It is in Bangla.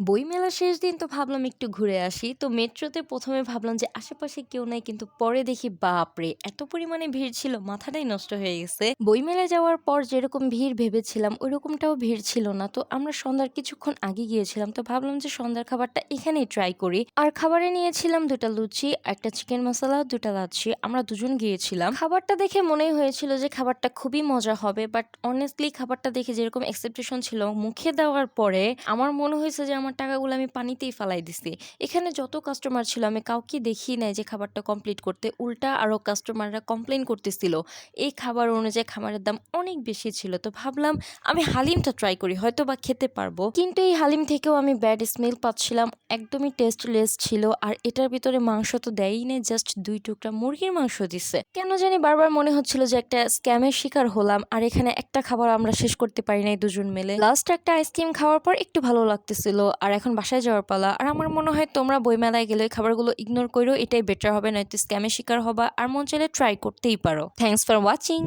বইমেলার শেষ দিন তো ভাবলাম একটু ঘুরে আসি। তো মেট্রোতে ১ম এ ভাবলাম যে আশেপাশে কেউ নাই, কিন্তু পরে দেখি বাপরে! এত পরিমাণে ভিড় ছিল, মাথাটাই নষ্ট হয়ে গেছে। বইমেলায় যাওয়ার পর যেরকম ভিড় ভেবেছিলাম ওইরকমটাও ভিড় ছিল না। তো আমরা সন্ধ্যার কিছুক্ষণ আগে গিয়েছিলাম। তো ভাবলাম যে সন্ধ্যার খাবারটা এখানেই ট্রাই করি। আর খাবারে নিয়েছিলাম ২ টা লুচি, ১ টা চিকেন মসালা, ২ টা লাচ্ছি। আমরা দুজন গিয়েছিলাম। খাবারটা দেখে মনেই হয়েছিল যে খাবারটা খুবই মজা হবে। বাট অনেস্টলি খাবারটা দেখে যেরকম এক্সপেকটেশন ছিল, মুখে দেওয়ার পরে আমার মনে হয়েছে যে আমার টাকাগুলো আমি পানিতেই ফালাই দিছি। এখানে যত কাস্টমার ছিল আমি কাউকে দেখি নাই যে খাবারটা কমপ্লিট করতে। উল্টা আরো কাস্টমাররা কমপ্লেইন করতেছিল। এই খাবার অনুযায়ী খাবারের দাম অনেক বেশি ছিল। তো ভাবলাম আমি হালিমটা ট্রাই করি, হয়তোবা খেতে পারবো। কিন্তু এই হালিম থেকেও আমি ব্যাড স্মেল পাচ্ছিলাম। একদমই টেস্টলেস ছিল। আর এটার ভিতরে মাংস তো দেয়ই নাই, জাস্ট ২ টুকরা মুরগির মাংস দিছে। কেন জানি বারবার মনে হচ্ছিল যে একটা স্ক্যামের শিকার হলাম। আর এখানে একটা খাবার আমরা শেষ করতে পারি নাই দুজন মিলে। লাস্ট একটা আইসক্রিম খাওয়ার পর একটু ভালো লাগতেছিল। আর এখন বাসায় যাওয়ার পালা। আর আমার মনে হয় তোমরা বইমেলায় গেলে ওই খাবারগুলো ইগনোর কইরো, এটাই বেটার হবে, নয়তো স্ক্যামের শিকার হবা। আর মন চাইলে ট্রাই করতেই পারো। Thanks for watching.